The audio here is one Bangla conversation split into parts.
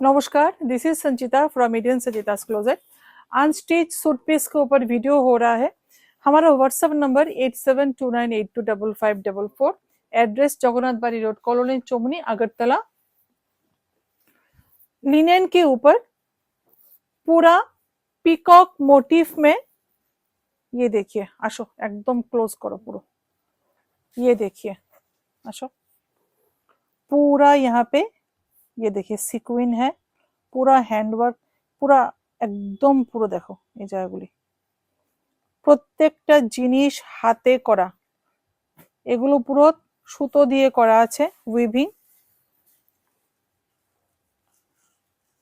नमस्कार, this is Sanchita from Indian Sanchita's closet. Unstitch suit piece के ऊपर वीडियो हो रहा है। हमारा व्हाट्सएप नंबर 8729825544, एड्रेस जगन्नाथ बाड़ी रोड, कॉलोनी चौमुनी, अगरतला। लिनेन के ऊपर पूरा पीकॉक मोटिफ में, ये देखिए, आशो एकदम क्लोज करो पूरा, ये देखिए आशो, पूरा यहाँ पे ये देखिए সিকুইন है, पूरा हैंडवर्क, पूरा একদম পুরো দেখো এই জায়গাগুলি, প্রত্যেকটা জিনিস হাতে করা, এগুলো পুরো সুতো দিয়ে করা আছে উইভিং।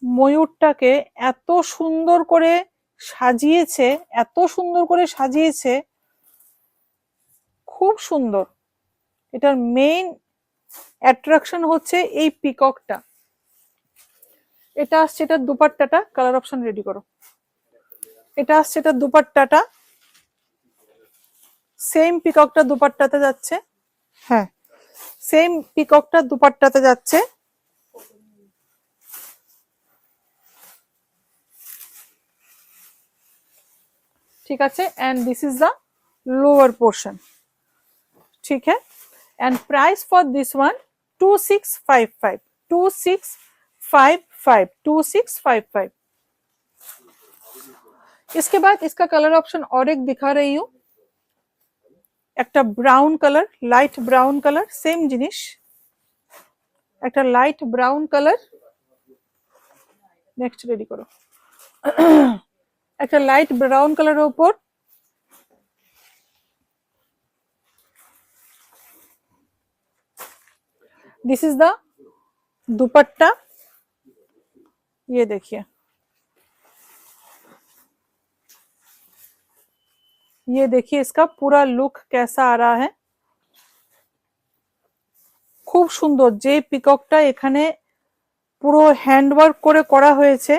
ময়ূরটাকে এত সুন্দর করে সাজিয়েছে, এত সুন্দর করে সাজিয়েছে, খুব সুন্দর। এটার মেইন অ্যাট্রাকশন হচ্ছে এই পিককটা। এটা আসছে এটা দুপাট্টাটা, কালার অপশন রেডি করো। এটা আসছে এটা দুপাট্টাটা, সেম পিককটা দুপাট্টাতে যাচ্ছে। হ্যাঁ, সেম পিককটা দুপাট্টাতে যাচ্ছে। ঠিক আছে, and this is the lower portion. ठीक है, and price for this one 2655 2655 2655। इसके बाद इसका कलर ऑप्शन और एक दिखा रही हूँ, একটা brown colour, light brown colour, same জিনিস, একটা light brown colour. Next ready করো। একটা লাইট ব্রাউন কালারের উপর दिस इज द दुपट्टा। ये देखिए, ये देखिए इसका पूरा लुक कैसा आ रहा है। খুব সুন্দর। যে পিককটা এখানে পুরো হ্যান্ডওয়ার্ক করে করা হয়েছে,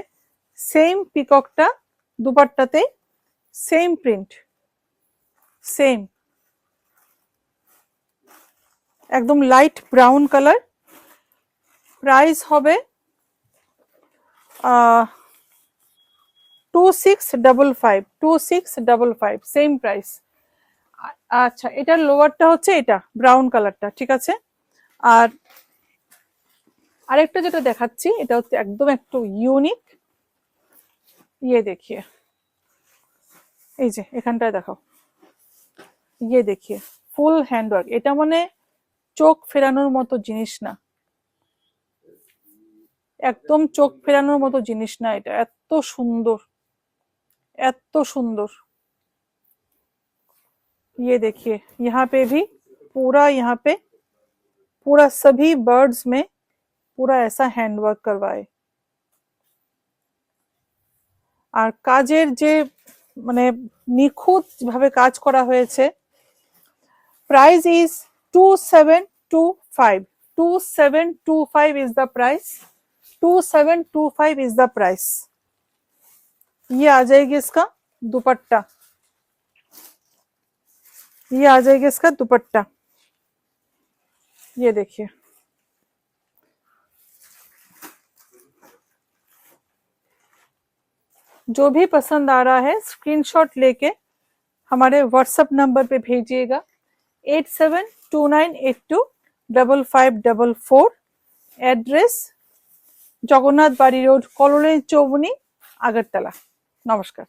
সেম পিককটা দুপাট্টাতে, সেম প্রিন্ট, সেম একদম লাইট ব্রাউন কালার। প্রাইস হবে 2655 সেম প্রাইস। আচ্ছা, এটার লোয়ারটা হচ্ছে এটা ব্রাউন কালারটা, ঠিক আছে। আর আরেকটা যেটা দেখাচ্ছি, এটা হচ্ছে একদম একটু ইউনিক। ये देखिए, এই যে এখানটায় দেখাও, ये देखिए ফুল হ্যান্ডওয়ার্ক। এটা মানে চোখ ফেরানোর মতো জিনিস না, একদম চোখ ফেরানোর মতো জিনিস না। এটা এত সুন্দর, এত সুন্দর। ये देखिए यहाँ पे भी पूरा, यहाँ पे पूरा सभी बर्ड्स में पूरा ऐसा हैंडवर्क करवाए। আর কাজের যে মানে নিখুঁত ভাবে কাজ করা হয়েছে। Price is 2725 2725 is the price, 2725 is the price. ये आ जाएगी इसका दुपट्टा, ये आ जाएगा इसका दुपट्टा। ये देखिए, जो भी पसंद आ रहा है स्क्रीनशॉट लेके हमारे व्हाट्सएप नंबर पे भेजिएगा 8729825544। एड्रेस जगन्नाथ बाड़ी रोड, कॉलोनी चौमुनी, अगरतला। नमस्कार।